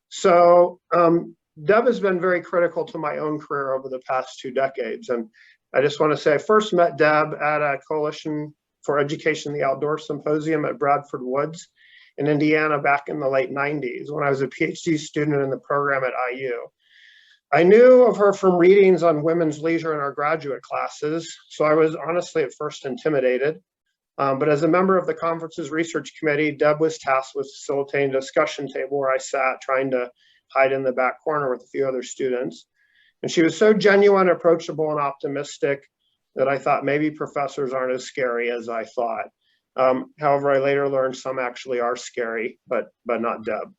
So Deb has been very critical to my own career over the past 2 decades. And I just want to say I first met Deb at a Coalition for Education in the Outdoors Symposium at Bradford Woods in Indiana back in the late 90s when I was a PhD student in the program at IU. I knew of her from readings on women's leisure in our graduate classes, so I was honestly at first intimidated. But as a member of the conference's research committee, Deb was tasked with facilitating a discussion table where I sat trying to hide in the back corner with a few other students. And she was so genuine, approachable, and optimistic that I thought maybe professors aren't as scary as I thought. However, I later learned some actually are scary, but not Deb.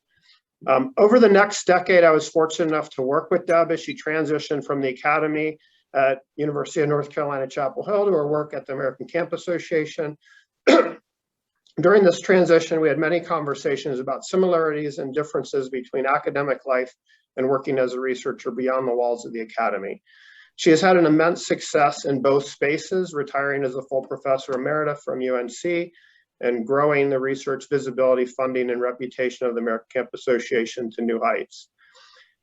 Over the next decade, I was fortunate enough to work with Deb as she transitioned from the academy at University of North Carolina, Chapel Hill to her work at the American Camp Association. During this transition, we had many conversations about similarities and differences between academic life and working as a researcher beyond the walls of the academy. She has had an immense success in both spaces, retiring as a full Professor Emerita from UNC and growing the research visibility, funding, and reputation of the American Camp Association to new heights.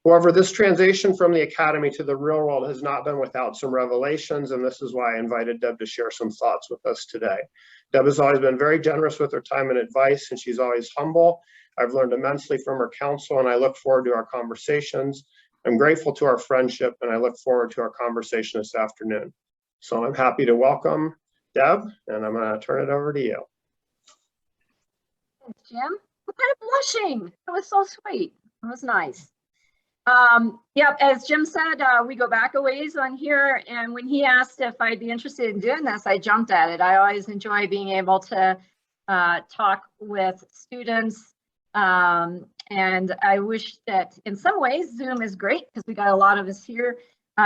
However, this transition from the academy to the real world has not been without some revelations, and this is why I invited Deb to share some thoughts with us today. Deb has always been very generous with her time and advice, and she's always humble. I've learned immensely from her counsel, and I look forward to our conversations. I'm grateful to our friendship, and I look forward to our conversation this afternoon. So I'm happy to welcome Deb, and I'm going to turn it over to you. Thanks, Jim. I'm kind of blushing. That was so sweet. That was nice. Yeah, as Jim said, we go back a ways on here, and when he asked if I'd be interested in doing this, I jumped at it. I always enjoy being able to talk with students, and I wish that in some ways Zoom is great because we got a lot of us here.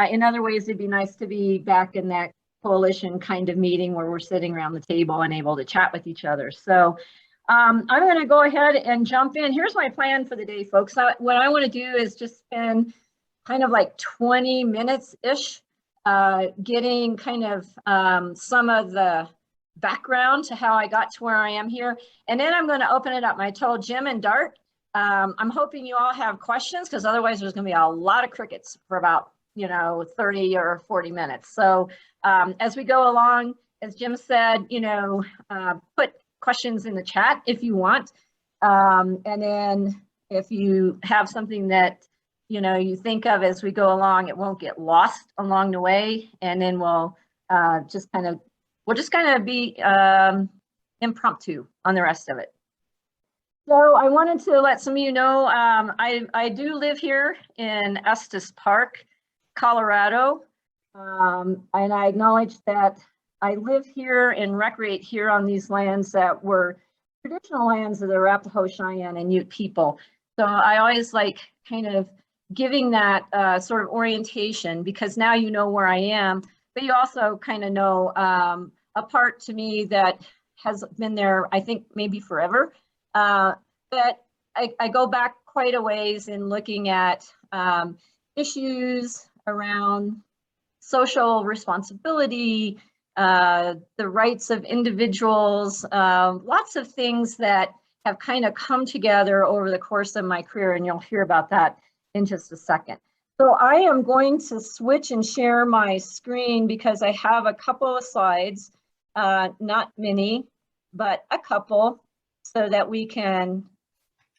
In other ways, it'd be nice to be back in that coalition kind of meeting where we're sitting around the table and able to chat with each other. So I'm going to go ahead and jump in. Here's my plan for the day, folks. What I want to do is just spend kind of like 20 minutes-ish getting kind of some of the background to how I got to where I am here. And then I'm going to open it up. I told Jim and Dart, I'm hoping you all have questions because otherwise there's going to be a lot of crickets for about 30 or 40 minutes. So as we go along, as Jim said, put questions in the chat if you want. And then if you have something that, you think of as we go along, it won't get lost along the way. And then we'll just kind of be impromptu on the rest of it. So I wanted to let some of you know, I do live here in Estes Park, Colorado. And I acknowledge that I live here and recreate here on these lands that were traditional lands of the Arapaho, Cheyenne, and Ute people. So I always like kind of giving that sort of orientation because now you know where I am, but you also kind of know a part to me that has been there, I think maybe forever. But I go back quite a ways in looking at issues around social responsibility, the rights of individuals, lots of things that have kind of come together over the course of my career, and you'll hear about that in just a second. So I am going to switch and share my screen because I have a couple of slides, not many, but a couple, so that we can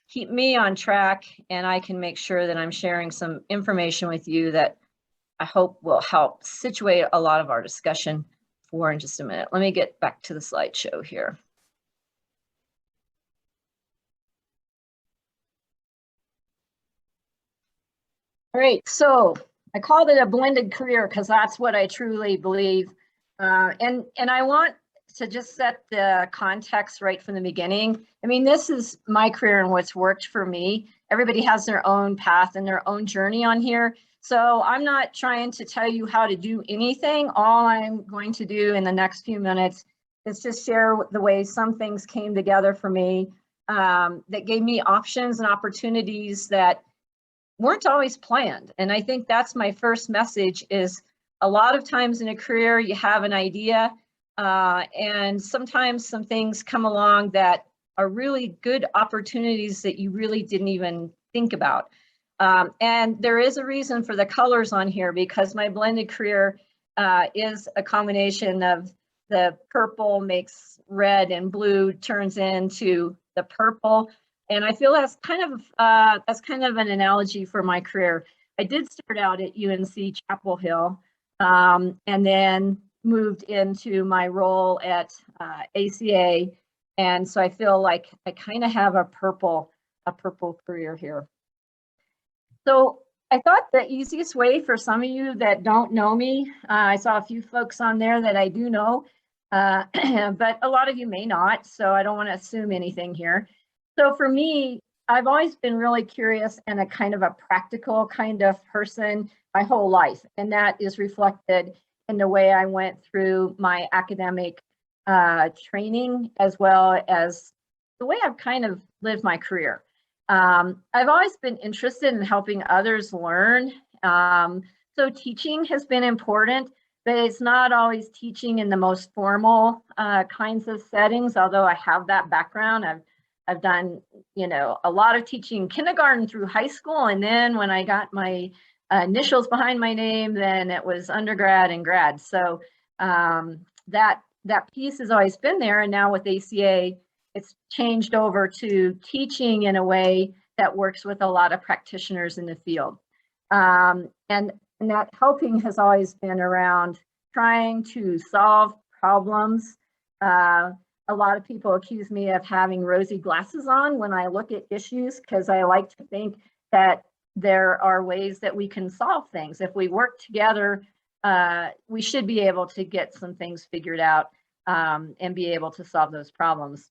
keep me on track and I can make sure that I'm sharing some information with you that I hope will help situate a lot of our discussion for in just a minute. Let me get back to the slideshow here. All right, so I called it a blended career because that's what I truly believe. And I want to just set the context right from the beginning. I mean, this is my career and what's worked for me. Everybody has their own path and their own journey on here. So I'm not trying to tell you how to do anything. All I'm going to do in the next few minutes is just share the way some things came together for me that gave me options and opportunities that weren't always planned. And I think that's my first message is a lot of times in a career, you have an idea and sometimes some things come along that are really good opportunities that you really didn't even think about. And there is a reason for the colors on here, because my blended career is a combination of the purple makes red and blue turns into the purple. And I feel that's kind of an analogy for my career. I did start out at UNC Chapel Hill, and then moved into my role at ACA. And so I feel like I kind of have a purple career here. So I thought the easiest way for some of you that don't know me, I saw a few folks on there that I do know, but a lot of you may not, so I don't want to assume anything here. So for me, I've always been really curious and a kind of a practical kind of person my whole life, and that is reflected in the way I went through my academic training, as well as the way I've kind of lived my career. I've always been interested in helping others learn. So teaching has been important, but it's not always teaching in the most formal kinds of settings, although I have that background. I've done, a lot of teaching kindergarten through high school. And then when I got my initials behind my name, then it was undergrad and grad. So that piece has always been there. And now with ACA, it's changed over to teaching in a way that works with a lot of practitioners in the field. And that helping has always been around trying to solve problems. A lot of people accuse me of having rosy glasses on when I look at issues, because I like to think that there are ways that we can solve things. If we work together, we should be able to get some things figured out and be able to solve those problems.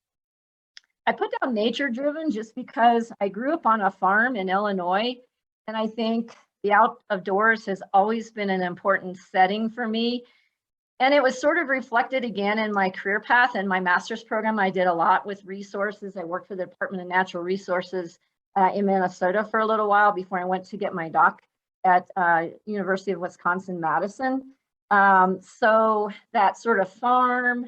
I put down nature driven just because I grew up on a farm in Illinois, and I think the out of doors has always been an important setting for me. And it was sort of reflected again in my career path. And my master's program, I did a lot with resources. I worked for the Department of Natural Resources in Minnesota for a little while before I went to get my doc at University of Wisconsin-Madison. So that sort of farm,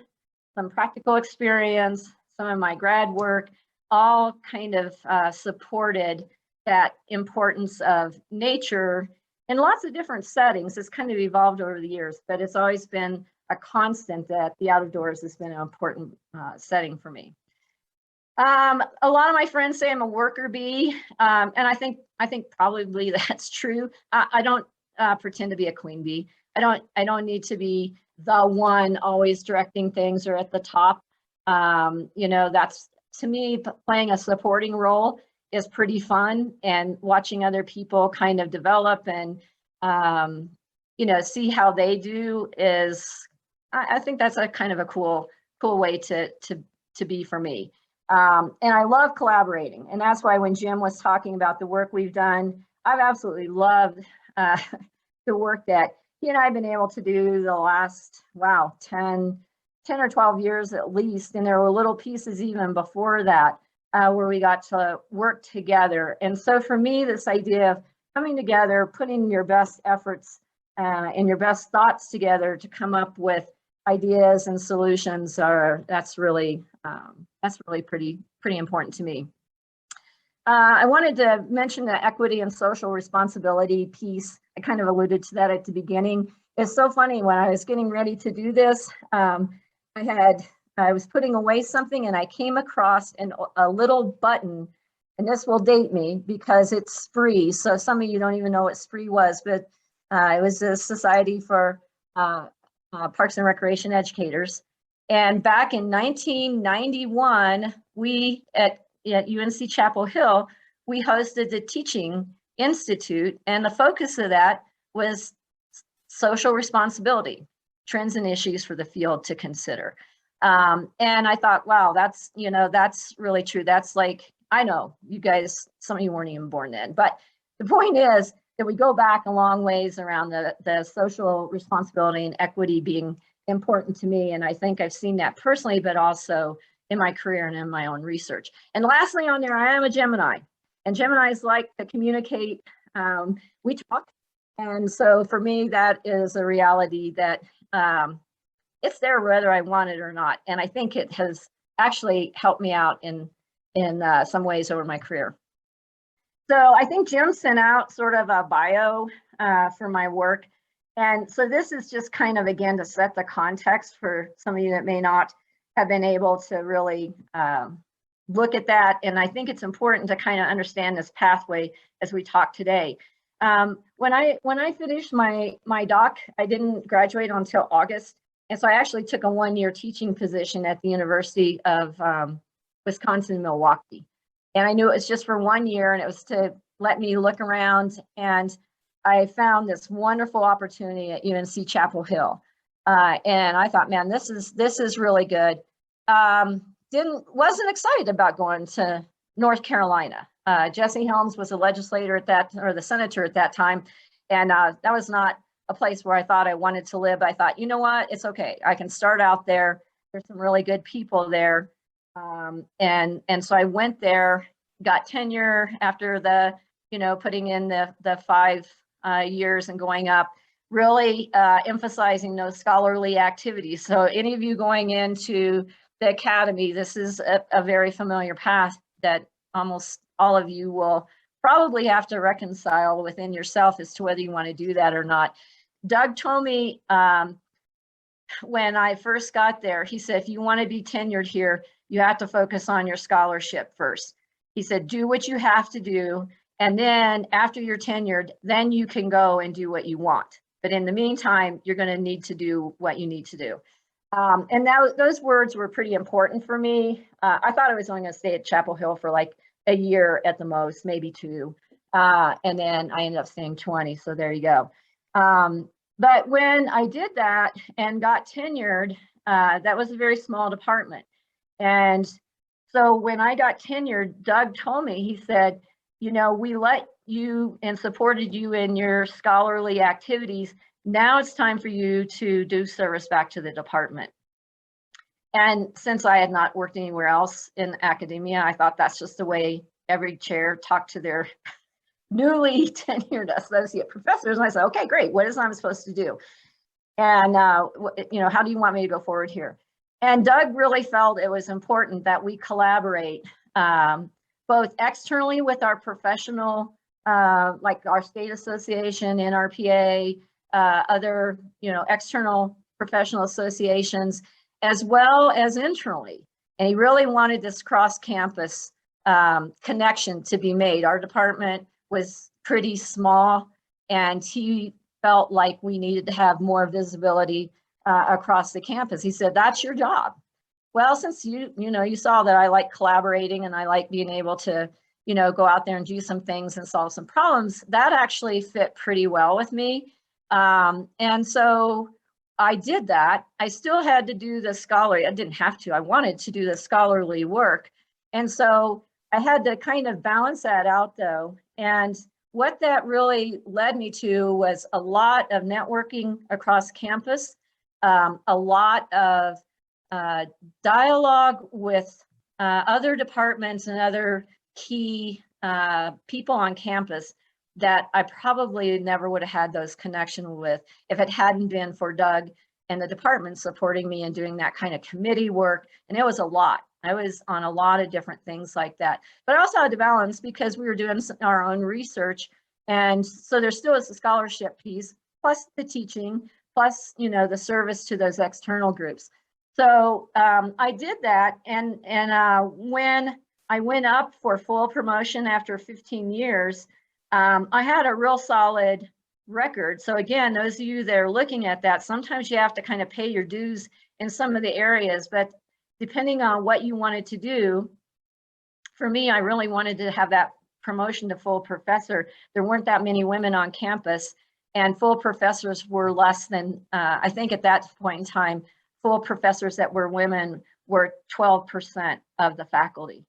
some practical experience, some of my grad work, all kind of supported that importance of nature in lots of different settings. It's kind of evolved over the years, but it's always been a constant that the out of doors has been an important setting for me. A lot of my friends say I'm a worker bee, and I think probably that's true. I don't pretend to be a queen bee. I don't need to be the one always directing things or at the top. That's, to me, playing a supporting role is pretty fun, and watching other people kind of develop and see how they do is, I think that's a kind of a cool way to be for me. And I love collaborating, and that's why when Jim was talking about the work we've done, I've absolutely loved the work that he and I have been able to do the last 10 or 12 years at least, and there were little pieces even before that where we got to work together. And so for me, this idea of coming together, putting your best efforts and your best thoughts together to come up with ideas and solutions that's really pretty important to me. I wanted to mention the equity and social responsibility piece. I kind of alluded to that at the beginning. It's so funny, when I was getting ready to do this, I was putting away something and I came across a little button, and this will date me because it's SPRE. So some of you don't even know what SPRE was, but it was the Society for Parks and Recreation Educators. And back in 1991, we at UNC Chapel Hill, we hosted the Teaching Institute, and the focus of that was social responsibility, trends and issues for the field to consider. And I thought, wow, that's really true. That's like, I know you guys, some of you weren't even born then, but the point is that we go back a long ways around the social responsibility and equity being important to me. And I think I've seen that personally, but also in my career and in my own research. And lastly on there, I am a Gemini, and Geminis like to communicate. We talk. And so for me, that is a reality that it's there whether I want it or not. And I think it has actually helped me out in some ways over my career. So I think Jim sent out sort of a bio for my work. And so this is just kind of, again, to set the context for some of you that may not have been able to really look at that. And I think it's important to kind of understand this pathway as we talk today. When I finished my doc, I didn't graduate until August. And so I actually took a one-year teaching position at the University of Wisconsin-Milwaukee. And I knew it was just for 1 year, and it was to let me look around. And I found this wonderful opportunity at UNC Chapel Hill. And I thought, man, this is really good. Wasn't excited about going to North Carolina. Jesse Helms was a legislator at that, or the senator at that time. And that was not a place where I thought I wanted to live. I thought, you know what, it's okay. I can start out there. There's some really good people there. And so I went there, got tenure after the, putting in the 5 years and going up, really emphasizing those scholarly activities. So any of you going into the academy, this is a very familiar path that almost all of you will probably have to reconcile within yourself as to whether you want to do that or not. Doug told me when I first got there, he said, if you want to be tenured here, you have to focus on your scholarship first. He said, do what you have to do. And then after you're tenured, then you can go and do what you want. But in the meantime, you're going to need to do what you need to do. And those words were pretty important for me. I thought I was only going to stay at Chapel Hill for like a year at the most, maybe 2. And then I ended up staying 20. So there you go. But when I did that and got tenured, that was a very small department. And so when I got tenured, Doug told me, he said, we let you and supported you in your scholarly activities. Now it's time for you to do service back to the department. And since I had not worked anywhere else in academia, I thought that's just the way every chair talked to their newly tenured associate professors. And I said, okay, great. What is I'm supposed to do? And, how do you want me to go forward here? And Doug really felt it was important that we collaborate both externally with our professional, like our state association, NRPA, other, external professional associations, as well as internally. And he really wanted this cross-campus connection to be made. Our department was pretty small, and he felt like we needed to have more visibility across the campus. He said, that's your job. Well, since you saw that I like collaborating and I like being able to, go out there and do some things and solve some problems, that actually fit pretty well with me. And so I did that. I still had to do the scholarly. I didn't have to. I wanted to do the scholarly work. And so I had to kind of balance that out, though. And what that really led me to was a lot of networking across campus, a lot of dialogue with other departments and other key people on campus that I probably never would have had those connections with if it hadn't been for Doug and the department supporting me and doing that kind of committee work. And it was a lot. I was on a lot of different things like that. But I also had to balance because we were doing our own research. And so there still is a scholarship piece, plus the teaching, plus, the service to those external groups. So I did that. And when I went up for full promotion after 15 years, I had a real solid record. So again, those of you that are looking at that, sometimes you have to kind of pay your dues in some of the areas, but depending on what you wanted to do, for me, I really wanted to have that promotion to full professor. There weren't that many women on campus, and full professors were less than, I think at that point in time, full professors that were women were 12% of the faculty.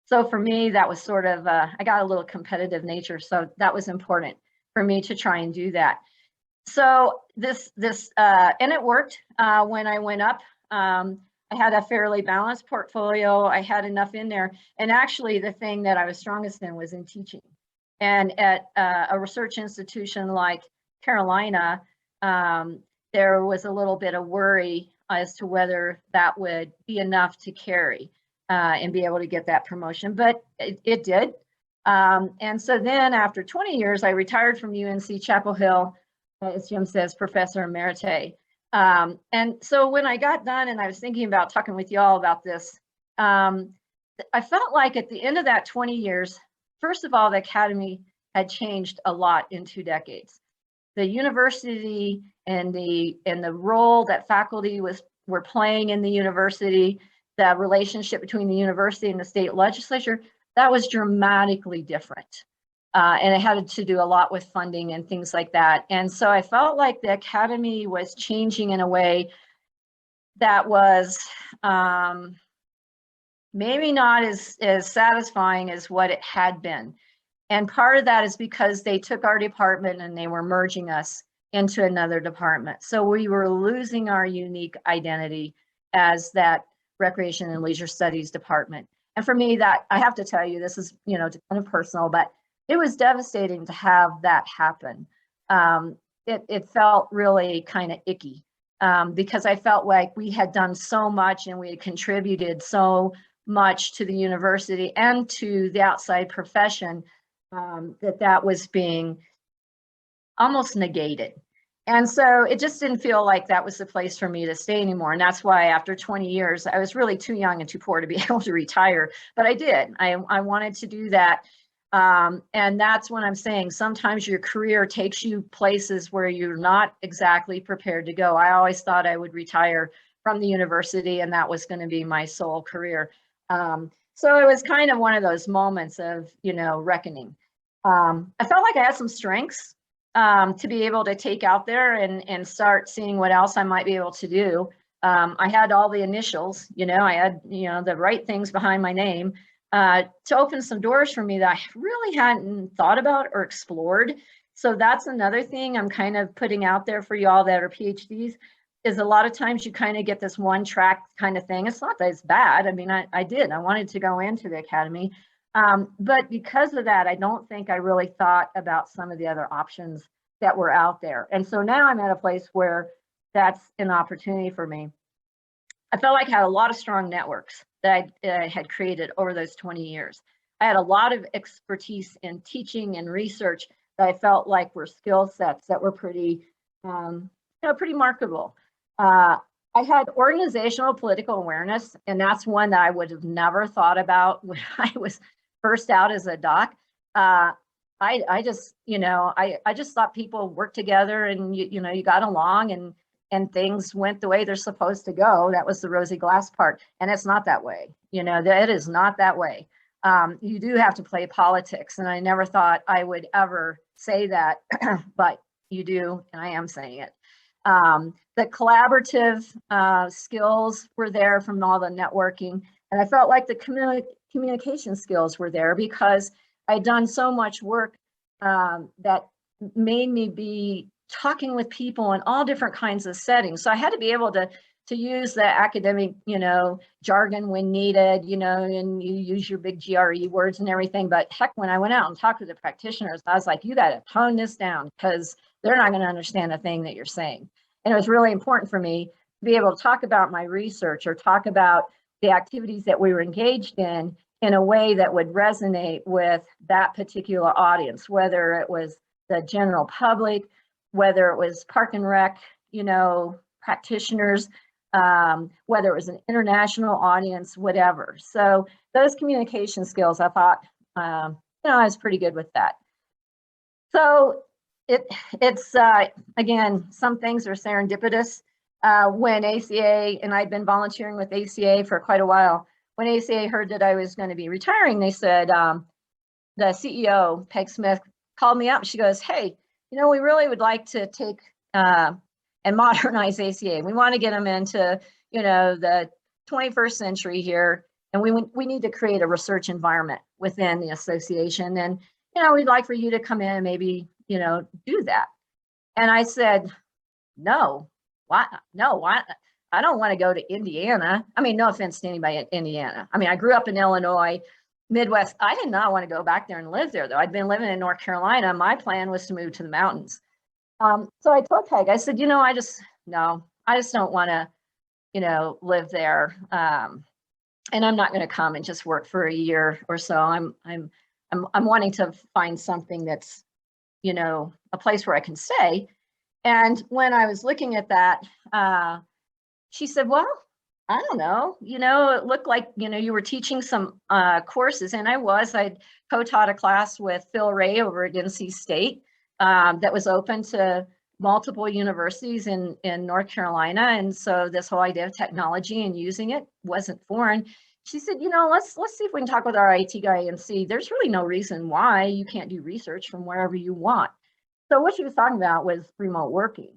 So for me, that was sort of, I got a little competitive nature. So that was important for me to try and do that. So and it worked when I went up. I had a fairly balanced portfolio. I had enough in there. And actually the thing that I was strongest in was in teaching. And at a research institution like Carolina, there was a little bit of worry as to whether that would be enough to carry and be able to get that promotion, but it did. And so then after 20 years, I retired from UNC Chapel Hill, as Jim says, Professor Emerita. And so when I got done and I was thinking about talking with y'all about this, I felt like at the end of that 20 years, first of all, the Academy had changed a lot in 2 decades. The university and the role that faculty were playing in the university, the relationship between the university and the state legislature, that was dramatically different. And it had to do a lot with funding and things like that. And so I felt like the Academy was changing in a way that was maybe not as satisfying as what it had been. And part of that is because they took our department and they were merging us into another department. So we were losing our unique identity as that Recreation and Leisure Studies department. And for me, that, I have to tell you, this is, you know, kind of personal, but it was devastating to have that happen. It felt really kind of icky because I felt like we had done so much and we had contributed so much to the university and to the outside profession that was being almost negated. And so it just didn't feel like that was the place for me to stay anymore. And that's why after 20 years, I was really too young and too poor to be able to retire, but I did. I wanted to do that. And that's when I'm saying sometimes your career takes you places where you're not exactly prepared to go. I always thought I would retire from the university and that was going to be my sole career. So it was kind of one of those moments of, you know, reckoning. I felt like I had some strengths to be able to take out there and start seeing what else I might be able to do. I had all the initials, you know, I had, you know, the right things behind my name to open some doors for me that I really hadn't thought about or explored. So that's another thing I'm kind of putting out there for y'all that are PhDs, is a lot of times you kind of get this one track kind of thing. It's not that it's bad. I mean, I wanted to go into the Academy. But because of that, I don't think I really thought about some of the other options that were out there. And so now I'm at a place where that's an opportunity for me. I felt like I had a lot of strong networks that I had created over those 20 years. I had a lot of expertise in teaching and research that I felt like were skill sets that were pretty, pretty marketable. I had organizational political awareness, and that's one that I would have never thought about when I was first out as a doc. I just, I just thought people worked together and you got along and things went the way they're supposed to go. That was the rosy glass part, and it's not that way. It is not that way. You do have to play politics, and I never thought I would ever say that, but you do, and I am saying it. The collaborative skills were there from all the networking, and I felt like the communication skills were there because I'd done so much work that made me be talking with people in all different kinds of settings. So I had to be able to use the academic, jargon when needed, and you use your big GRE words and everything. But heck, when I went out and talked to the practitioners, I was like, you got to tone this down because they're not going to understand a thing that you're saying. And it was really important for me to be able to talk about my research or talk about the activities that we were engaged in a way that would resonate with that particular audience, whether it was the general public, whether it was Park and Rec, practitioners, whether it was an international audience, whatever. So those communication skills, I thought, I was pretty good with that. So it's again, some things are serendipitous. When ACA, and I'd been volunteering with ACA for quite a while, when ACA heard that I was going to be retiring, they said, the CEO, Peg Smith, called me up and she goes, hey, we really would like to take and modernize ACA. We want to get them into, the 21st century here. And we need to create a research environment within the association. And, we'd like for you to come in and maybe, do that. And I said, no, why? No, why? I don't want to go to Indiana. I mean, no offense to anybody in Indiana. I mean, I grew up in Illinois, Midwest. I did not want to go back there and live there, though. I'd been living in North Carolina. My plan was to move to the mountains. So I told Peg, I said, I just don't want to, live there. And I'm not going to come and just work for a year or so. I'm I'm wanting to find something that's, you know, a place where I can stay. And when I was looking at that, she said, well, I don't know, you know, it looked like, you know, you were teaching some courses, and I'd co-taught a class with Phil Ray over at NC State that was open to multiple universities in North Carolina. And so this whole idea of technology and using it wasn't foreign. She said, you know, let's see if we can talk with our IT guy and see, there's really no reason why you can't do research from wherever you want. So what she was talking about was remote working.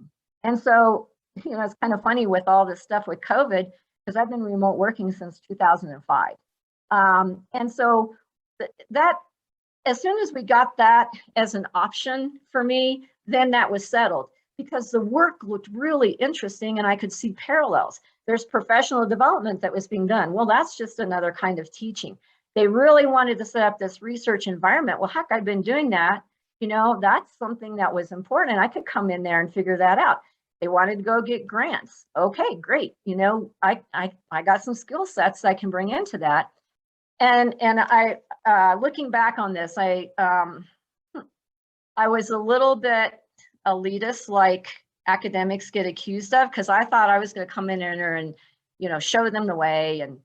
And so, you know, it's kind of funny with all this stuff with COVID, because I've been remote working since 2005. And so that, as soon as we got that as an option for me, then that was settled, because the work looked really interesting and I could see parallels. There's professional development that was being done. Well, that's just another kind of teaching. They really wanted to set up this research environment. Well, heck, I've been doing that. You know, that's something that was important. I could come in there and figure that out. They wanted to go get grants. Okay, great. You know, I got some skill sets I can bring into that. And I, looking back on this, I was a little bit elitist, like academics get accused of, because I thought I was going to come in there and, you know, show them the way, and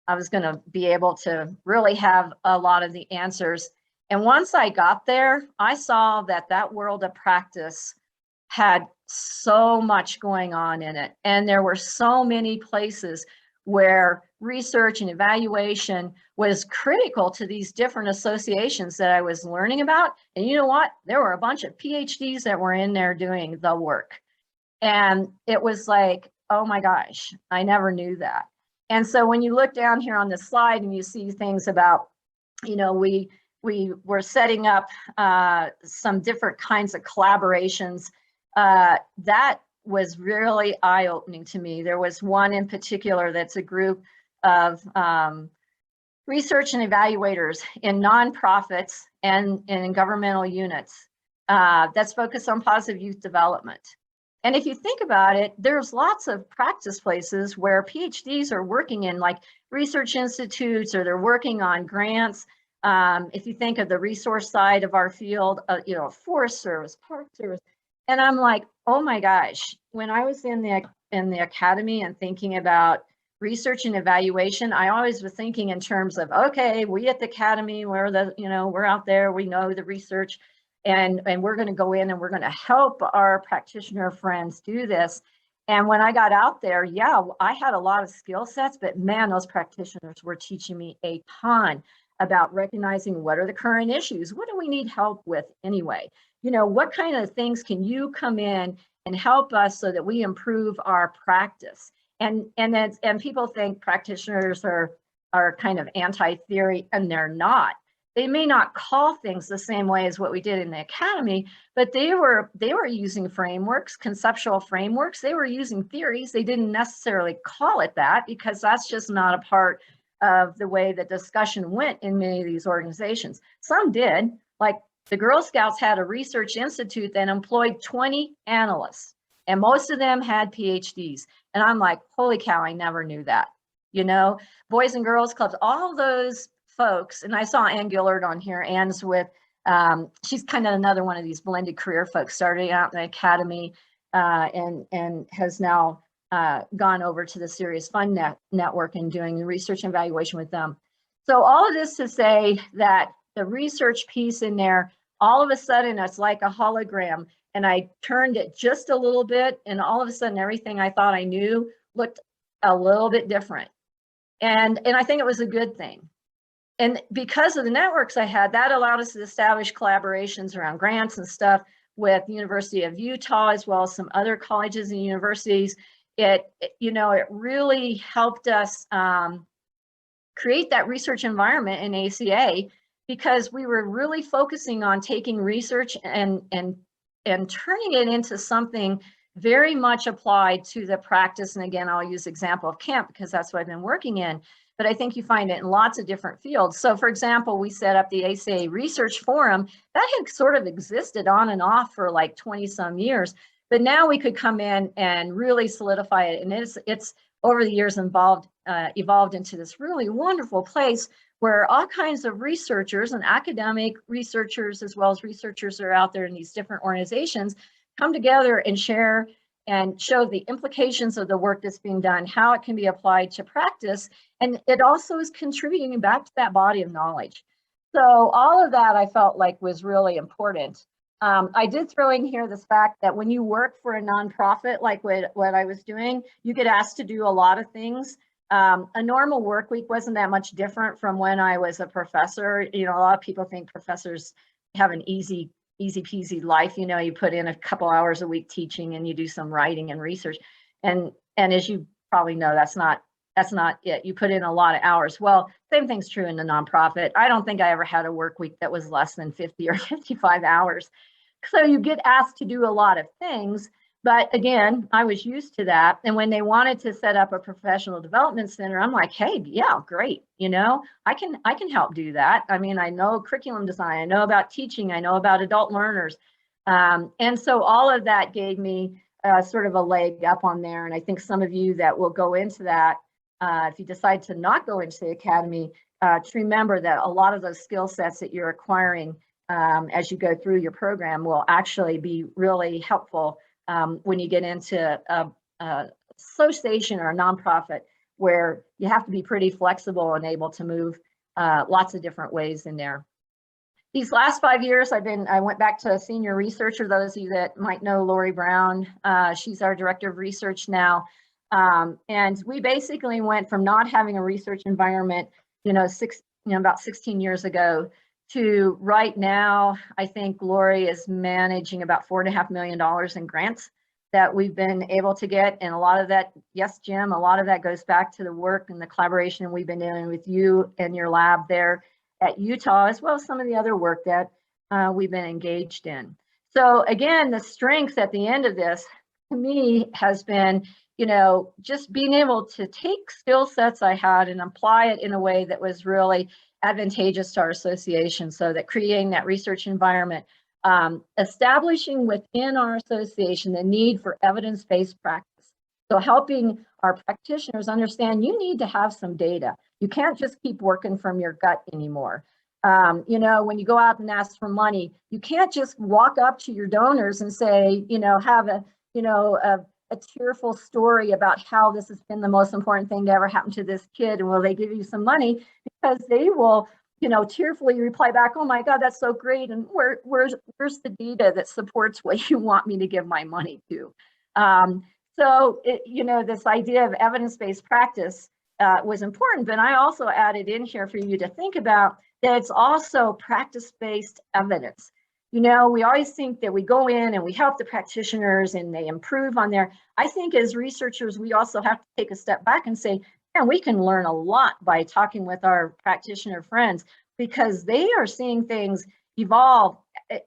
I was going to be able to really have a lot of the answers. And once I got there, I saw that that world of practice had so much going on in it. And there were so many places where research and evaluation was critical to these different associations that I was learning about. And you know what? There were a bunch of PhDs that were in there doing the work. And it was like, oh my gosh, I never knew that. And so when you look down here on the slide and you see things about, you know, we were setting up some different kinds of collaborations, that was really eye-opening to me. There was one in particular that's a group of research and evaluators in nonprofits and in governmental units that's focused on positive youth development. And if you think about it, there's lots of practice places where PhDs are working in, like research institutes, or they're working on grants. If you think of the resource side of our field, you know, Forest Service, Park Service. And I'm like, oh my gosh, when I was in the academy and thinking about research and evaluation, I always was thinking in terms of, okay, we at the academy, we're out there, we know the research, and we're going to go in and we're going to help our practitioner friends do this. And when I got out there, yeah, I had a lot of skill sets, but man, those practitioners were teaching me a ton about recognizing what are the current issues, what do we need help with anyway? You know, what kind of things can you come in and help us so that we improve our practice? And people think practitioners are kind of anti-theory, and they're not. They may not call things the same way as what we did in the academy, but they were using frameworks, conceptual frameworks. They were using theories. They didn't necessarily call it that, because that's just not a part of the way the discussion went in many of these organizations. Some did, like the Girl Scouts had a research institute that employed 20 analysts, and most of them had PhDs. And I'm like, holy cow, I never knew that. You know, Boys and Girls Clubs, all those folks, and I saw Ann Gillard on here. Ann's with, she's kind of another one of these blended career folks, starting out in the academy and has now gone over to the Serious Fund Network and doing research and evaluation with them. So all of this to say that the research piece in there, all of a sudden it's like a hologram, and I turned it just a little bit, and all of a sudden everything I thought I knew looked a little bit different. And I think it was a good thing. And because of the networks I had, that allowed us to establish collaborations around grants and stuff with the University of Utah, as well as some other colleges and universities. It really helped us create that research environment in ACA, because we were really focusing on taking research and turning it into something very much applied to the practice. And again, I'll use the example of camp because that's what I've been working in, but I think you find it in lots of different fields. So for example, we set up the ACA Research Forum that had sort of existed on and off for like 20 some years, but now we could come in and really solidify it. And it's over the years evolved into this really wonderful place where all kinds of researchers and academic researchers, as well as researchers that are out there in these different organizations, come together and share and show the implications of the work that's being done, how it can be applied to practice. And it also is contributing back to that body of knowledge. So all of that I felt like was really important. I did throw in here this fact that when you work for a nonprofit, like what I was doing, you get asked to do a lot of things. A normal work week wasn't that much different from when I was a professor. You know, a lot of people think professors have an easy peasy life. You know, you put in a couple hours a week teaching and you do some writing and research. And as you probably know, that's not it. You put in a lot of hours. Well, same thing's true in the nonprofit. I don't think I ever had a work week that was less than 50 or 55 hours. So you get asked to do a lot of things. But again, I was used to that. And when they wanted to set up a professional development center, I'm like, hey, yeah, great. You know, I can help do that. I mean, I know curriculum design, I know about teaching, I know about adult learners. And so all of that gave me sort of a leg up on there. And I think some of you that will go into that, if you decide to not go into the academy, to remember that a lot of those skill sets that you're acquiring as you go through your program will actually be really helpful when you get into a association or a nonprofit where you have to be pretty flexible and able to move lots of different ways in there. These last 5 years, I went back to a senior researcher. Those of you that might know Lori Brown, she's our director of research now. And we basically went from not having a research environment, about 16 years ago, to right now. I think Lori is managing about $4.5 million in grants that we've been able to get. And a lot of that, yes, Jim, a lot of that goes back to the work and the collaboration we've been doing with you and your lab there at Utah, as well as some of the other work that we've been engaged in. So again, the strength at the end of this, to me, has been, just being able to take skill sets I had and apply it in a way that was really advantageous to our association, so that creating that research environment, establishing within our association the need for evidence-based practice. So helping our practitioners understand you need to have some data. You can't just keep working from your gut anymore. When you go out and ask for money, you can't just walk up to your donors and say, have a tearful story about how this has been the most important thing to ever happen to this kid, and will they give you some money? Because they will, tearfully reply back, oh my God, that's so great, and where's the data that supports what you want me to give my money to? This idea of evidence-based practice was important, but I also added in here for you to think about that it's also practice-based evidence. We always think that we go in and we help the practitioners and they improve on their, I think as researchers, we also have to take a step back and say, man, we can learn a lot by talking with our practitioner friends, because they are seeing things evolve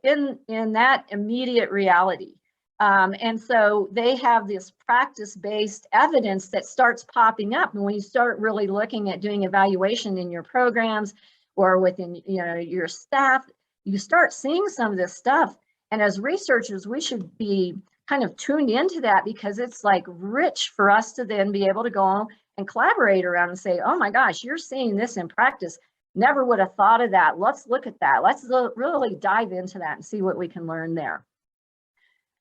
in that immediate reality. And so they have this practice-based evidence that starts popping up. And when you start really looking at doing evaluation in your programs or within your staff, you start seeing some of this stuff. And as researchers, we should be kind of tuned into that, because it's like rich for us to then be able to go and collaborate around and say, oh my gosh, you're seeing this in practice. Never would have thought of that. Let's look at that. Let's really dive into that and see what we can learn there.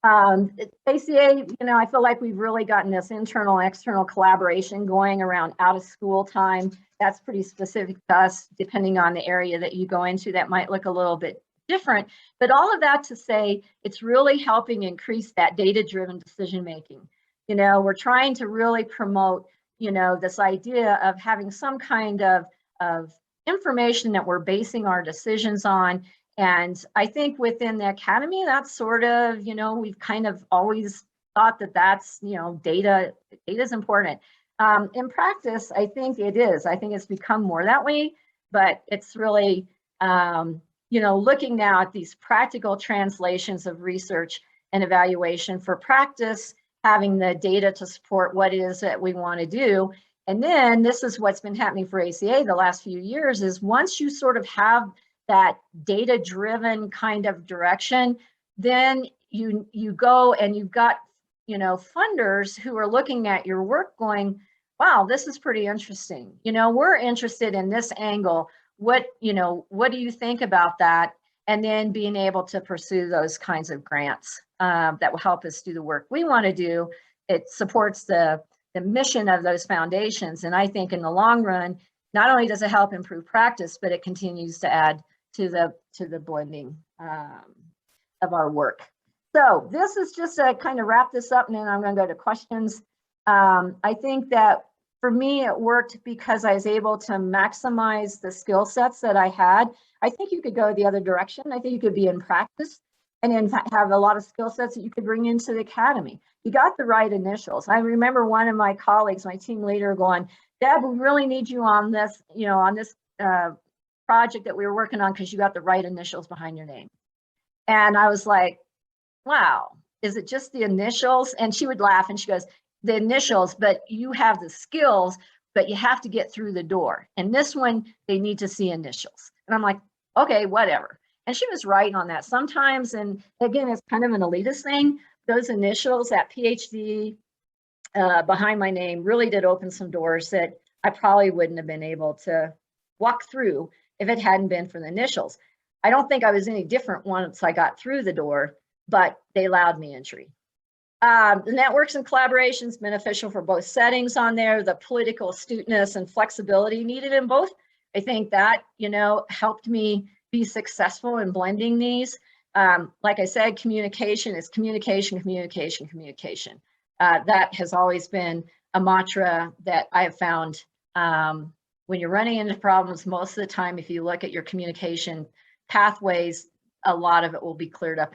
ACA, I feel like we've really gotten this internal and external collaboration going around out of school time. That's pretty specific to us, depending on the area that you go into. That might look a little bit different, but all of that to say, it's really helping increase that data-driven decision-making. We're trying to really promote, this idea of having some kind of information that we're basing our decisions on. And I think within the academy, that's sort of, we've kind of always thought that that's, data is important. In practice, I think it is. I think it's become more that way, but it's really, looking now at these practical translations of research and evaluation for practice, having the data to support what it is that we want to do. And then this is what's been happening for ACA the last few years, is once you sort of have that data-driven kind of direction, then you go and you've got, funders who are looking at your work going, wow, this is pretty interesting. We're interested in this angle. what do you think about that? And then being able to pursue those kinds of grants that will help us do the work we want to do. It supports the mission of those foundations. And I think in the long run, not only does it help improve practice, but it continues to add to the blending of our work. So this is just to kind of wrap this up, and then I'm going to go to questions. I think that for me, it worked because I was able to maximize the skill sets that I had. I think you could go the other direction. I think you could be in practice and in fact have a lot of skill sets that you could bring into the academy. You got the right initials. I remember one of my colleagues, my team leader, going, "Deb, we really need you on this, on this project that we were working on because you got the right initials behind your name." And I was like, wow, is it just the initials? And she would laugh and she goes, "The initials, but you have the skills, but you have to get through the door. And this one, they need to see initials." And I'm like, okay, whatever. And she was right on that sometimes. And again, it's kind of an elitist thing. Those initials, that PhD behind my name really did open some doors that I probably wouldn't have been able to walk through if it hadn't been for the initials. I don't think I was any different once I got through the door, but they allowed me entry. The networks and collaborations beneficial for both settings on there, the political astuteness and flexibility needed in both. I think that, helped me be successful in blending these. Like I said, communication is communication, communication, communication. That has always been a mantra that I have found when you're running into problems. Most of the time, if you look at your communication pathways, a lot of it will be cleared up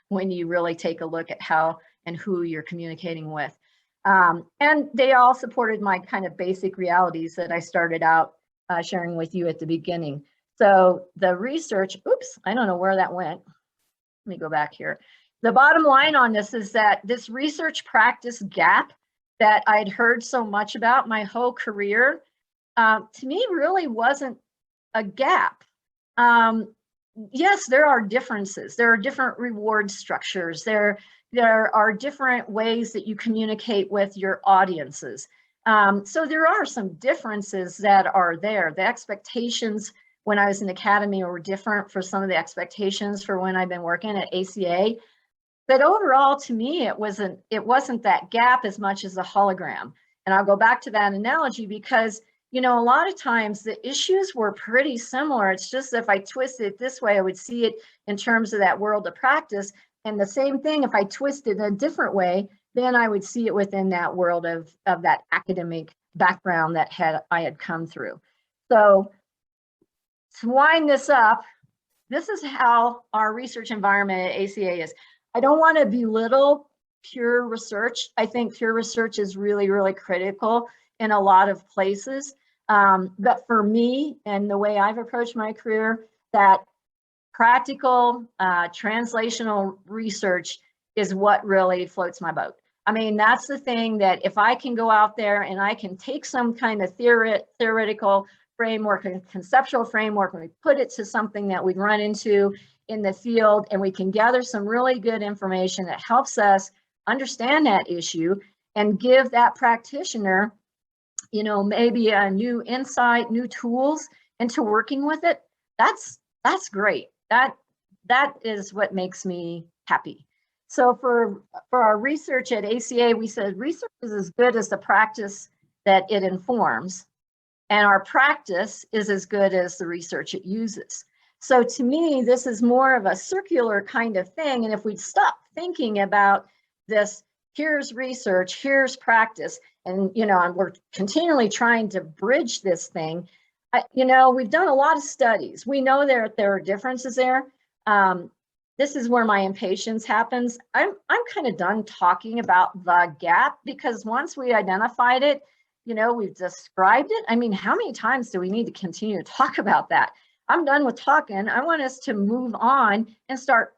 when you really take a look at how and who you're communicating with. And they all supported my kind of basic realities that I started out sharing with you at the beginning. So the research, oops, I don't know where that went. Let me go back here. The bottom line on this is that this research practice gap that I'd heard so much about my whole career, to me really wasn't a gap. Yes, there are differences. There are different reward structures. There are different ways that you communicate with your audiences. So there are some differences that are there. The expectations when I was in academy were different for some of the expectations for when I've been working at ACA. But overall, to me, it wasn't that gap as much as a hologram. And I'll go back to that analogy because, a lot of times the issues were pretty similar. It's just if I twisted it this way, I would see it in terms of that world of practice. And the same thing, if I twisted it a different way, then I would see it within that world of that academic background that I had come through. So to wind this up, this is how our research environment at ACA is. I don't want to belittle pure research. I think pure research is really, really critical in a lot of places. But for me and the way I've approached my career, that practical translational research is what really floats my boat. I mean, that's the thing that if I can go out there and I can take some kind of theoretical framework and conceptual framework, and we put it to something that we'd run into in the field, and we can gather some really good information that helps us understand that issue and give that practitioner, maybe a new insight, new tools into working with it. That's great. That is what makes me happy. So for our research at ACA, we said research is as good as the practice that it informs, and our practice is as good as the research it uses. So to me, this is more of a circular kind of thing. And if we'd stop thinking about this, here's research, here's practice, and and we're continually trying to bridge this thing. We've done a lot of studies. We know there are differences there. This is where my impatience happens. I'm kind of done talking about the gap, because once we identified it, we've described it. I mean, how many times do we need to continue to talk about that? I'm done with talking. I want us to move on and start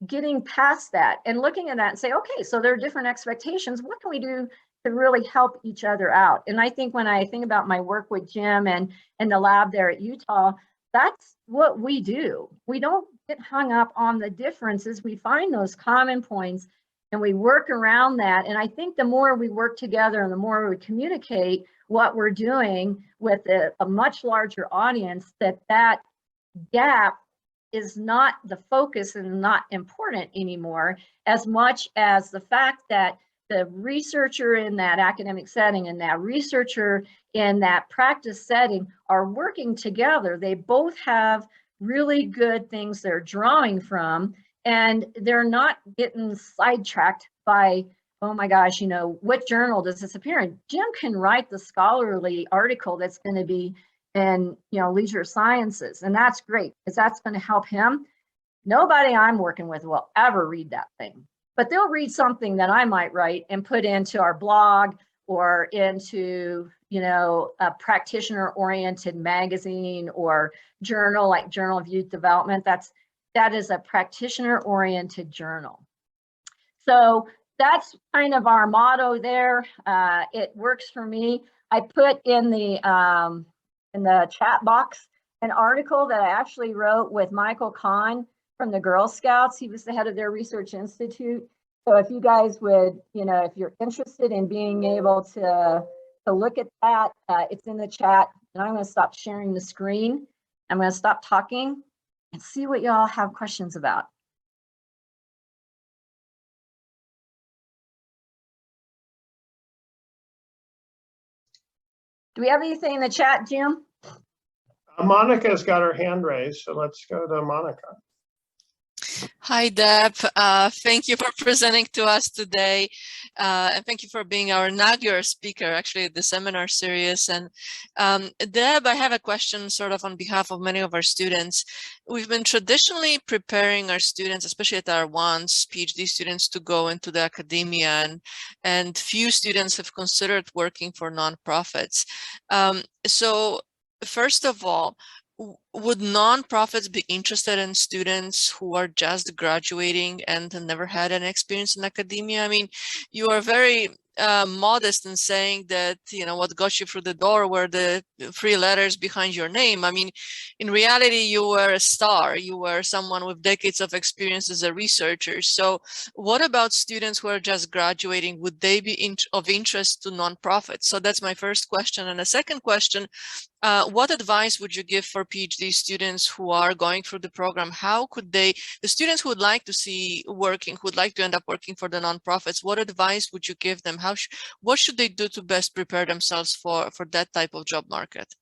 getting past that and looking at that and say, okay, so there are different expectations. What can we do to really help each other out? And I think when I think about my work with Jim and the lab there at Utah, that's what we do. We don't get hung up on the differences. We find those common points and we work around that. And I think the more we work together and the more we communicate, what we're doing with a much larger audience, that gap is not the focus and not important anymore, as much as the fact that the researcher in that academic setting and that researcher in that practice setting are working together. They both have really good things they're drawing from, and they're not getting sidetracked by, oh my gosh, you know, what journal does this appear in? Jim can write the scholarly article that's going to be in, you know, Leisure Sciences, and that's great because that's going to help him. Nobody I'm working with will ever read that thing, but they'll read something that I might write and put into our blog or into, you know, a practitioner-oriented magazine or journal like Journal of Youth Development. That is a practitioner-oriented journal. So that's kind of our motto there. It works for me. I put in the chat box an article that I actually wrote with Michael Kahn from the Girl Scouts. He was the head of their research institute. So if you guys would, you know, if you're interested in being able to look at that, it's in the chat. And I'm going to stop sharing the screen. I'm going to stop talking and see what y'all have questions about. Do we have anything in the chat, Jim? Monica's got her hand raised, so let's go to Monica. Hi, Deb. Thank you for presenting to us today. And thank you for being our inaugural speaker, actually, at the seminar series. And Deb, I have a question sort of on behalf of many of our students. We've been traditionally preparing our students, especially at our ones, PhD students, to go into the academia, and few students have considered working for nonprofits. So first of all, would nonprofits be interested in students who are just graduating and never had an experience in academia? I mean, you are very modest in saying that, you know, what got you through the door were the 3 letters behind your name. I mean, in reality, you were a star. You were someone with decades of experience as a researcher. So what about students who are just graduating? Would they be of interest to nonprofits? So that's my first question. And the second question, what advice would you give for PhD students who are going through the program? How could the students who would like to see working, who would like to end up working for the nonprofits, what advice would you give them? What should they do to best prepare themselves for that type of job market?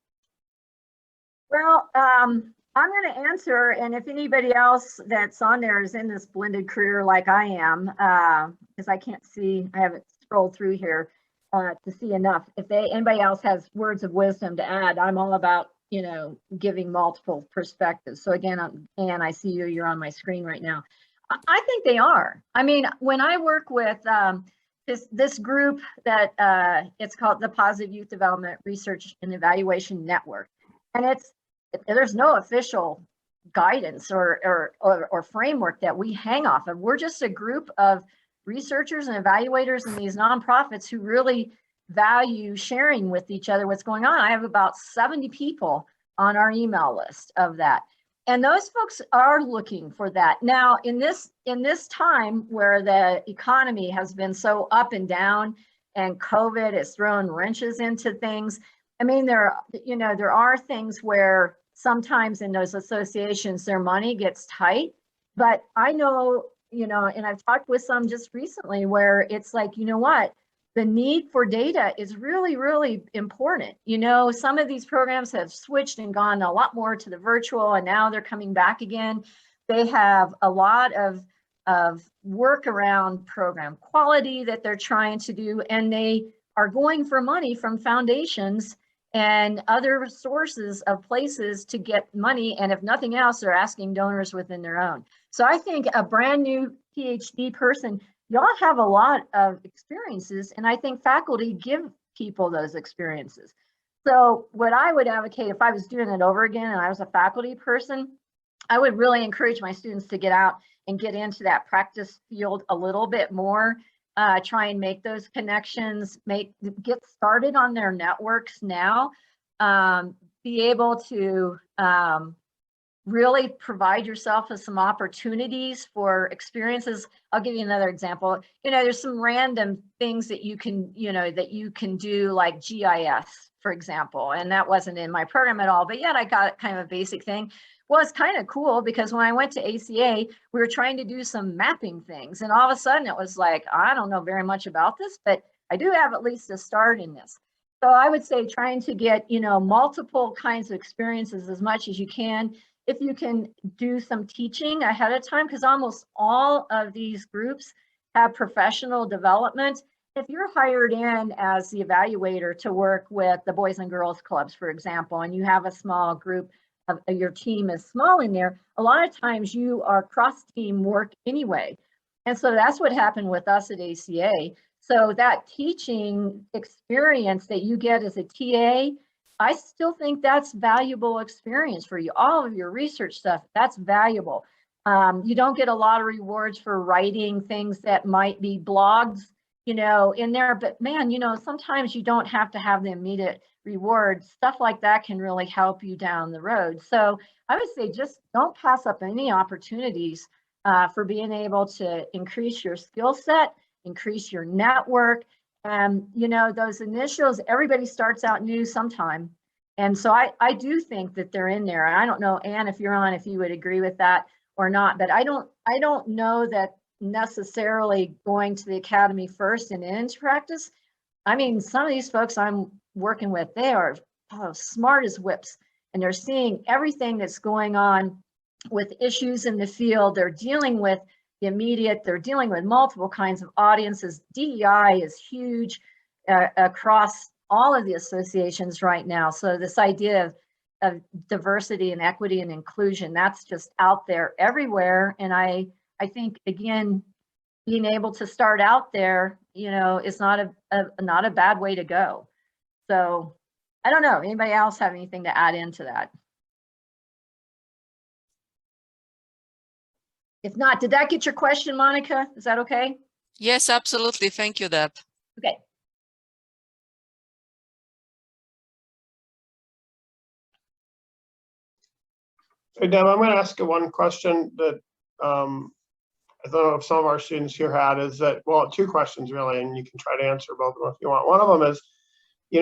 Well, I'm going to answer, and if anybody else that's on there is in this blended career like I am, because I can't see, I haven't scrolled through here to see enough. If anybody else has words of wisdom to add, I'm all about, you know, giving multiple perspectives. So again, Anne, I see you, you're on my screen right now. I think they are. I mean, when I work with this group that it's called the Positive Youth Development Research and Evaluation Network, and there's no official guidance or framework that we hang off of. We're just a group of researchers and evaluators in these nonprofits who really value sharing with each other what's going on. I have about 70 people on our email list of that. And those folks are looking for that. Now, in this time where the economy has been so up and down and COVID has thrown wrenches into things, I mean, there are things where sometimes in those associations, their money gets tight. But I know, you know, and I've talked with some just recently where it's like, you know what, the need for data is really, really important. You know, some of these programs have switched and gone a lot more to the virtual, and now they're coming back again. They have a lot of work around program quality that they're trying to do, and they are going for money from foundations and other sources of places to get money. And if nothing else, they're asking donors within their own. So I think a brand new PhD person, y'all have a lot of experiences, and I think faculty give people those experiences. So what I would advocate if I was doing it over again and I was a faculty person, I would really encourage my students to get out and get into that practice field a little bit more, try and make those connections, get started on their networks now, be able to really provide yourself with some opportunities for experiences. I'll give you another example. You know, there's some random things that you can, that you can do, like GIS, for example, and that wasn't in my program at all, but yet I got kind of a basic thing. Well, it's kind of cool because when I went to ACA, we were trying to do some mapping things, and all of a sudden it was like, I don't know very much about this, but I do have at least a start in this. So I would say trying to get, multiple kinds of experiences as much as you can. If you can do some teaching ahead of time, because almost all of these groups have professional development. If you're hired in as the evaluator to work with the Boys and Girls Clubs, for example, and you have a small group of your team is small in there, a lot of times you are cross-team work anyway. And so that's what happened with us at ACA. So that teaching experience that you get as a TA, I still think that's valuable experience for you. All of your research stuff, that's valuable. You don't get a lot of rewards for writing things that might be blogs, in there, but man, sometimes you don't have to have the immediate rewards. Stuff like that can really help you down the road. So I would say just don't pass up any opportunities for being able to increase your skill set, increase your network. And, those initials, everybody starts out new sometime. And so I do think that they're in there. I don't know, Anne, if you're on, if you would agree with that or not, but I don't know that necessarily going to the academy first and into practice. I mean, some of these folks I'm working with, they are smart as whips, and they're seeing everything that's going on with issues in the field. They're dealing with the immediate, they're dealing with multiple kinds of audiences. DEI is huge across all of the associations right now. So this idea of diversity and equity and inclusion, that's just out there everywhere. And I think, again, being able to start out there, is not a bad way to go. So I don't know, anybody else have anything to add into that? If not, did that get your question, Monica? Is that okay? Yes, absolutely. Thank you, Deb. Okay. Hey, Deb, I'm going to ask you one question that I don't know if some of our students here had, is that, well, two questions really, and you can try to answer both of them if you want. One of them is,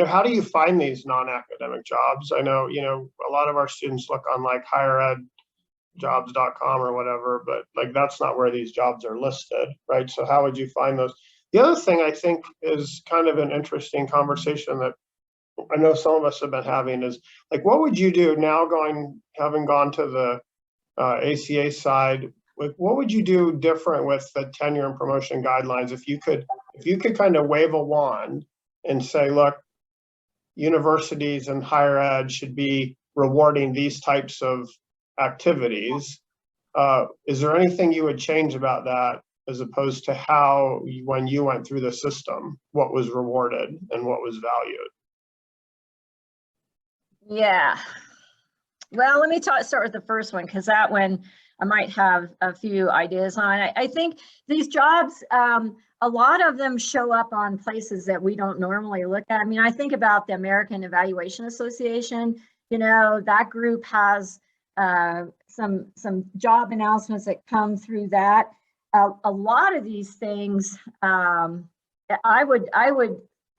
how do you find these non-academic jobs? I know, a lot of our students look on like higheredjobs.com or whatever, but like that's not where these jobs are listed, right? So how would you find those? The other thing I think is kind of an interesting conversation that I know some of us have been having is like, what would you do now having gone to the ACA side? What would you do different with the tenure and promotion guidelines if you could kind of wave a wand and say, look, universities and higher ed should be rewarding these types of activities? Is there anything you would change about that as opposed to how, when you went through the system, what was rewarded and what was valued? Yeah. Well, let me start with the first one, because that one I might have a few ideas on. I think these jobs, a lot of them show up on places that we don't normally look at. I mean, I think about the American Evaluation Association. That group has some job announcements that come through that. A lot of these things, I would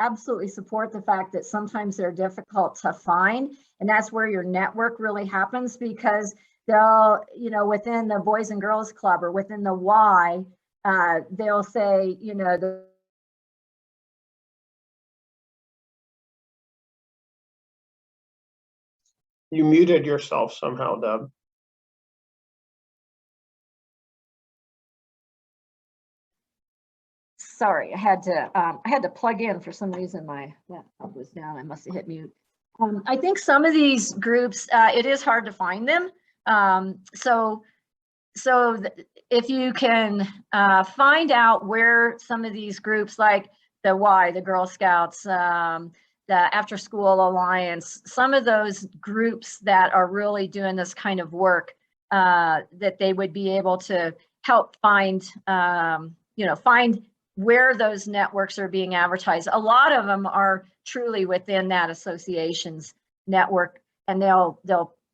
absolutely support the fact that sometimes they're difficult to find, and that's where your network really happens, because they'll, within the Boys and Girls Club or within the Y, they'll say, You muted yourself somehow, Deb. Sorry, I had to plug in for some reason. My laptop was down. I must have hit mute. I think some of these groups, it is hard to find them. So if you can find out where some of these groups, like the Y, the Girl Scouts, the After School Alliance, some of those groups that are really doing this kind of work, that they would be able to help find, find where those networks are being advertised. A lot of them are truly within that association's network, and they'll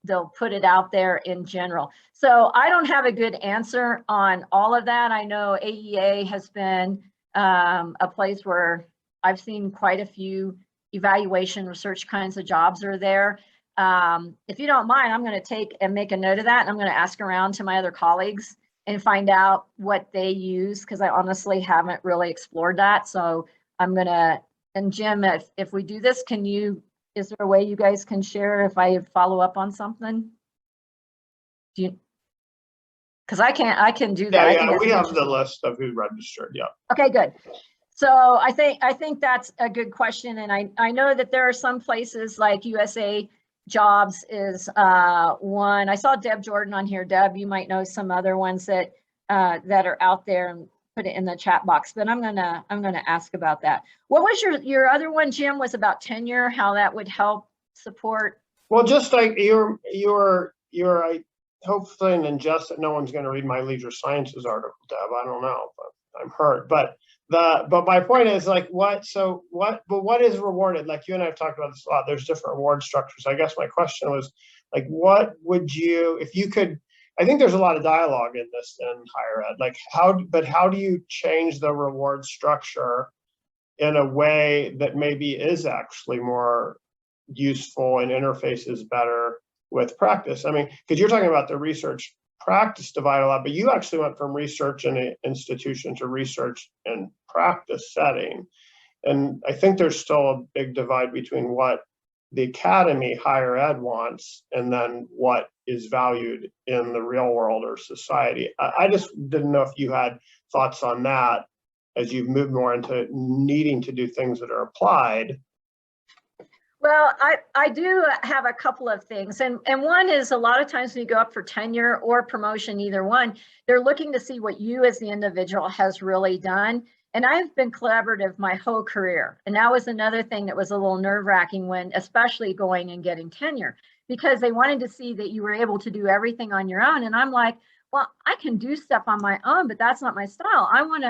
they'll put it out there in general. So I don't have a good answer on all of that. I know AEA has been a place where I've seen quite a few evaluation research kinds of jobs are there. If you don't mind, I'm going to take and make a note of that. And I'm going to ask around to my other colleagues and find out what they use, because I honestly haven't really explored that. So I'm going to, and Jim, if we do this, is there a way you guys can share if I follow up on something? Do you? Because I can do that. Yeah, we have the list of who registered. Yeah. Okay, good. So I think that's a good question, and I know that there are some places like USA Jobs is one. I saw Deb Jordan on here. Deb, you might know some other ones that that are out there, and put it in the chat box. But I'm gonna ask about that. What was your other one, Jim? Was about tenure, how that would help support? Well, just like you're I hope saying just that no one's going to read my Leisure Sciences article, Deb. I don't know, but I'm hurt. But my point is like what is rewarded? Like you and I have talked about this a lot. There's different reward structures. I guess my question was like, what would you, if you could, I think there's a lot of dialogue in this in higher ed, like how do you change the reward structure in a way that maybe is actually more useful and interfaces better with practice? I mean, because you're talking about the research practice divide a lot, but you actually went from research in an institution to research and practice setting. And I think there's still a big divide between what the academy higher ed wants and then what is valued in the real world or society. I just didn't know if you had thoughts on that as you've moved more into needing to do things that are applied. Well, I do have a couple of things. And one is a lot of times when you go up for tenure or promotion, either one, they're looking to see what you as the individual has really done. And I've been collaborative my whole career. And that was another thing that was a little nerve-wracking when, especially going and getting tenure, because they wanted to see that you were able to do everything on your own. And I'm like, well, I can do stuff on my own, but that's not my style. I want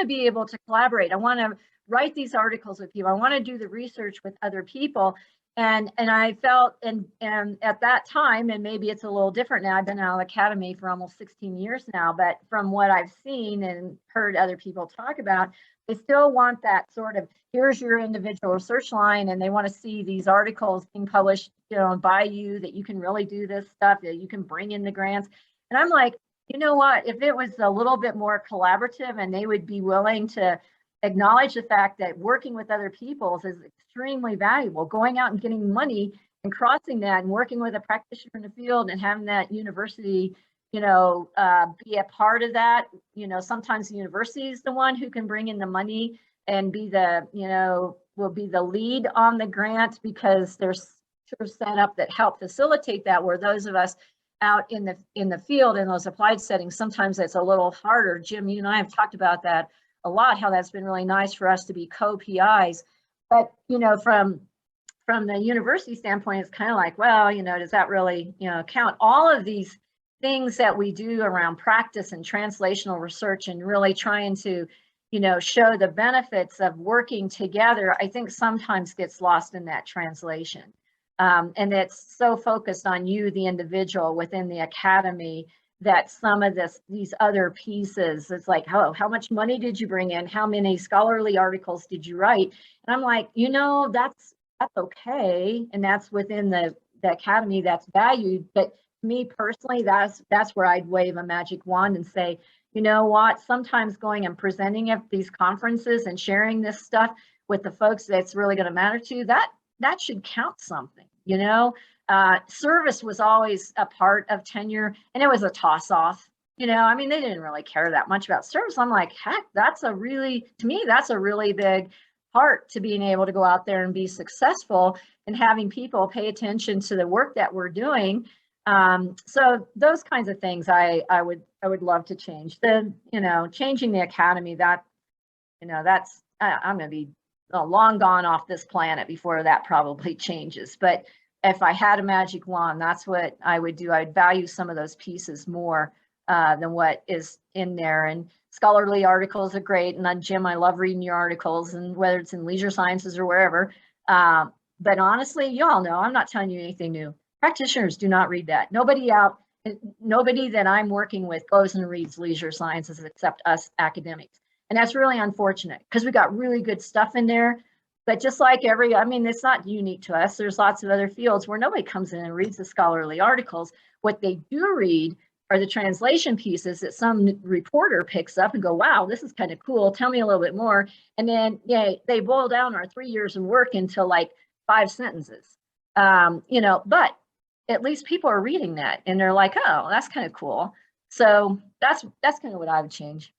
to be able to collaborate. I want to write these articles with people. I want to do the research with other people. And I felt, and at that time, and maybe it's a little different now, I've been out of the academy for almost 16 years now, but from what I've seen and heard other people talk about, they still want that sort of, here's your individual research line, and they want to see these articles being published, by you, that you can really do this stuff, that you can bring in the grants. And I'm like, you know what, if it was a little bit more collaborative and they would be willing to acknowledge the fact that working with other people is extremely valuable, going out and getting money and crossing that and working with a practitioner in the field and having that university, be a part of that. Sometimes the university is the one who can bring in the money and be the, will be the lead on the grant, because there's set up that help facilitate that, where those of us out in the field in those applied settings, sometimes it's a little harder. Jim, you and I have talked about that a lot, how that's been really nice for us to be co-PIs. But, from the university standpoint, it's kind of like, well, does that really, count? All of these things that we do around practice and translational research and really trying to, show the benefits of working together, I think sometimes gets lost in that translation. And it's so focused on you, the individual within the academy, that some of these other pieces, it's like, how much money did you bring in? How many scholarly articles did you write? And I'm like, that's okay. And that's within the academy, that's valued. But me personally, that's where I'd wave a magic wand and say, you know what, sometimes going and presenting at these conferences and sharing this stuff with the folks that's really going to matter to you, that should count something, Service was always a part of tenure, and it was a toss off. They didn't really care that much about service. I'm like, heck, to me, that's a really big part to being able to go out there and be successful and having people pay attention to the work that we're doing. So those kinds of things I would love to change. Changing the academy, I'm going to be long gone off this planet before that probably changes. But if I had a magic wand, that's what I would do. I'd value some of those pieces more than what is in there. And scholarly articles are great. And Jim, I love reading your articles, and whether it's in Leisure Sciences or wherever. But honestly, you all know, I'm not telling you anything new. Practitioners do not read that. Nobody that I'm working with goes and reads leisure sciences except us academics. And that's really unfortunate because we got really good stuff in there. But just like I mean, it's not unique to us. There's lots of other fields where nobody comes in and reads the scholarly articles. What they do read are the translation pieces that some reporter picks up and go, wow, this is kind of cool. Tell me a little bit more. And then they boil down our 3 years of work into like 5 sentences. You know, but at least people are reading that and they're like, oh, that's kind of cool. So that's kind of what I would change.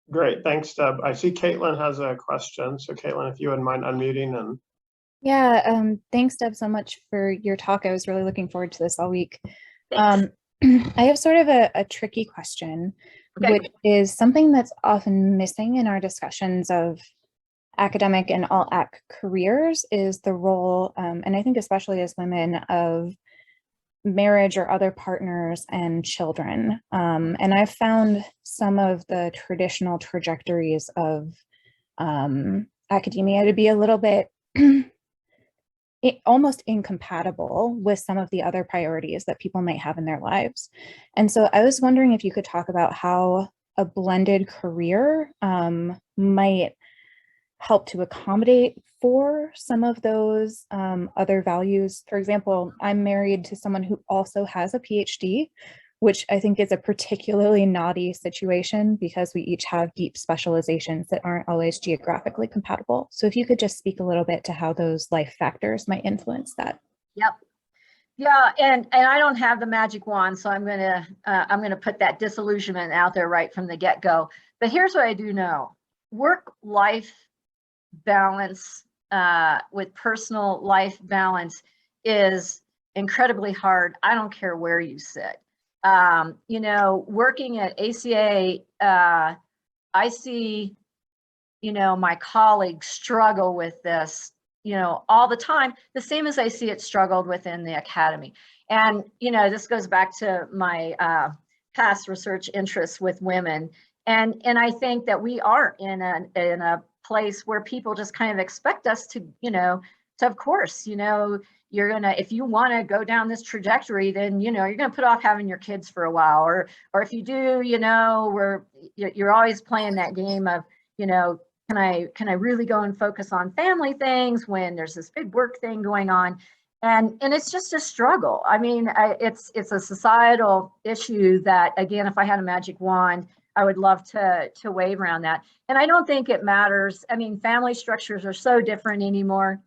Great, thanks, Deb. I see Caitlin has a question. So Caitlin, if you wouldn't mind unmuting and. Yeah, thanks, Deb, so much for your talk. I was really looking forward to this all week. I have sort of a tricky question, which is something that's often missing in our discussions of academic and alt-ac careers is the role, and I think especially as women, of marriage or other partners and children. And I've found some of the traditional trajectories of academia to be a little bit almost incompatible with some of the other priorities that people might have in their lives. And so I was wondering if you could talk about how a blended career might help to accommodate for some of those other values. For example, I'm married to someone who also has a PhD, which I think is a particularly naughty situation because we each have deep specializations that aren't always geographically compatible. So if you could just speak a little bit to how those life factors might influence that. Yep. Yeah, and I don't have the magic wand, so I'm gonna put that disillusionment out there right from the get-go. But here's what I do know: work-life balance with personal life balance is incredibly hard. I don't care where you sit. You know, working at ACA, I see, you know, my colleagues struggle with this, you know, all the time, the same as I see it struggled within the academy. And, you know, this goes back to my past research interests with women. And I think that we are in a place where people just kind of expect us to, you know, to, of course, you know, you're gonna, if you want to go down this trajectory, then, you know, you're gonna put off having your kids for a while, or if you do, you know, you're always playing that game of, you know, can I really go and focus on family things when there's this big work thing going on? And it's just a struggle. I mean, it's a societal issue that, again, if I had a magic wand, I would love to wave around that. And I don't think it matters. I mean, family structures are so different anymore,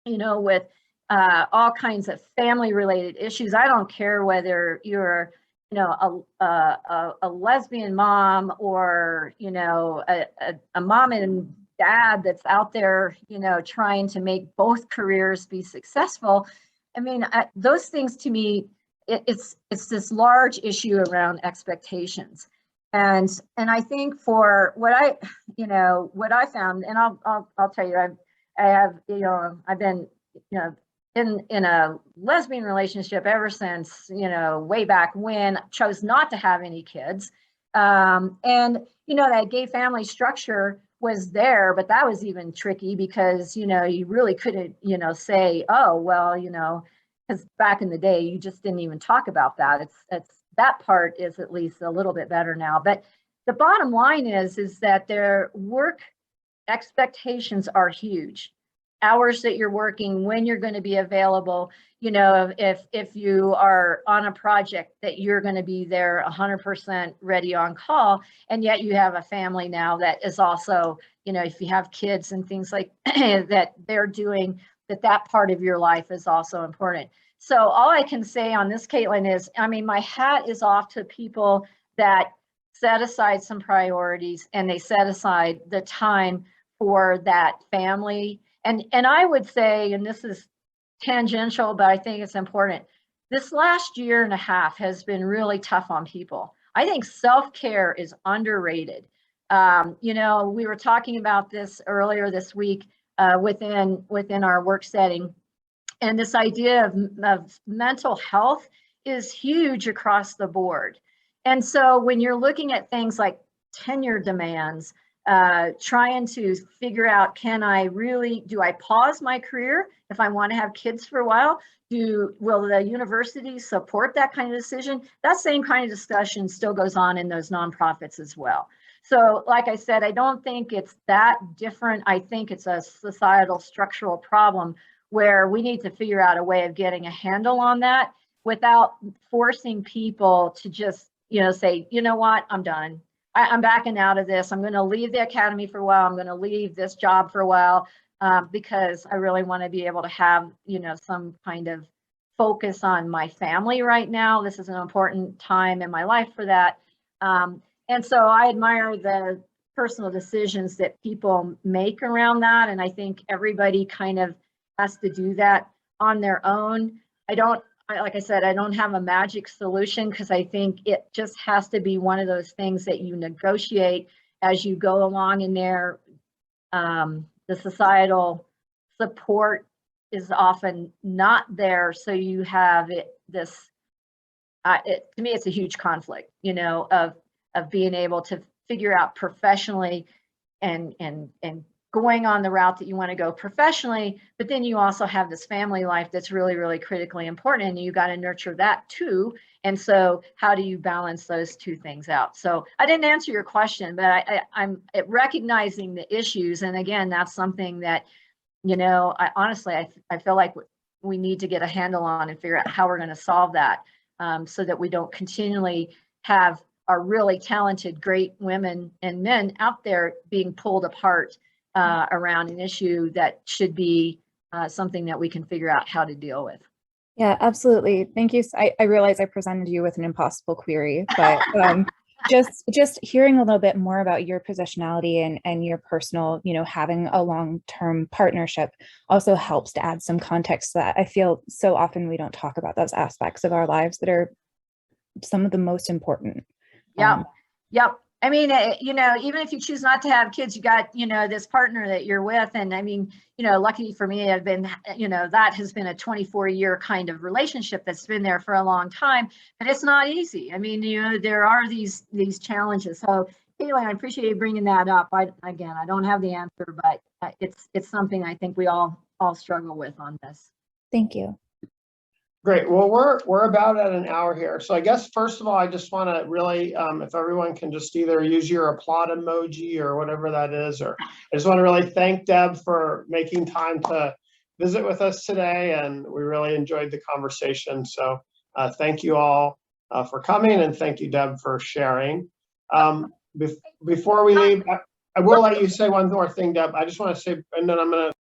you know, with all kinds of family related issues. I don't care whether you're, you know, a lesbian mom or, you know, a mom and dad that's out there, you know, trying to make both careers be successful. I mean, those things to me, it's this large issue around expectations. And I think for what I found, and I'll tell you, I have, you know, I've been, you know, in a lesbian relationship ever since, you know, way back when. Chose not to have any kids. And, you know, that gay family structure was there, but that was even tricky because, you know, you really couldn't, you know, say, oh, well, you know, because back in the day, you just didn't even talk about that. It's that part is at least a little bit better now. But the bottom line is that their work expectations are huge. Hours that you're working, when you're going to be available, you know, if you are on a project that you're going to be there 100% ready on call, and yet you have a family now that is also, you know, if you have kids and things like that, they're doing that part of your life is also important. So all I can say on this, Caitlin, is, I mean, my hat is off to people that set aside some priorities and they set aside the time for that family. And I would say, and this is tangential, but I think it's important, this last year and a half has been really tough on people. I think self-care is underrated. You know, we were talking about this earlier this week within our work setting. And this idea of mental health is huge across the board. And so when you're looking at things like tenure demands, trying to figure out, do I pause my career if I want to have kids for a while? Will the university support that kind of decision? That same kind of discussion still goes on in those nonprofits as well. So like I said, I don't think it's that different. I think it's a societal structural problem where we need to figure out a way of getting a handle on that without forcing people to just, say, you know what, I'm done. I'm backing out of this. I'm going to leave the academy for a while. I'm going to leave this job for a while because I really want to be able to have, some kind of focus on my family right now. This is an important time in my life for that. And so I admire the personal decisions that people make around that. And I think everybody kind of has to do that on their own. Like I said, I don't have a magic solution because I think it just has to be one of those things that you negotiate as you go along in there. The societal support is often not there. So you have to me, it's a huge conflict, of being able to figure out professionally and going on the route that you want to go professionally, but then you also have this family life that's really, really critically important, and you got to nurture that too. And so how do you balance those two things out? So I didn't answer your question, but I'm recognizing the issues. And again, that's something that, I honestly feel like we need to get a handle on and figure out how we're going to solve that so that we don't continually have our really talented, great women and men out there being pulled apart around an issue that should be something that we can figure out how to deal with. Yeah, absolutely. Thank you. I realize I presented you with an impossible query, but just hearing a little bit more about your positionality and your personal, having a long-term partnership also helps to add some context to that. I feel so often we don't talk about those aspects of our lives that are some of the most important. Yep. I mean, even if you choose not to have kids, you got, this partner that you're with. And I mean, lucky for me, I've been, that has been a 24-year kind of relationship that's been there for a long time, but it's not easy. I mean, there are these challenges. So Caitlin, I appreciate you bringing that up. I don't have the answer, but it's something I think we all struggle with on this. Thank you. Great. Well, we're about at an hour here. So I guess, first of all, I just want to really, if everyone can just either use your applaud emoji or whatever that is, or I just want to really thank Deb for making time to visit with us today. And we really enjoyed the conversation. So thank you all for coming, and thank you, Deb, for sharing. Before we leave, I will let you say one more thing, Deb. I just want to say, and then I'm going to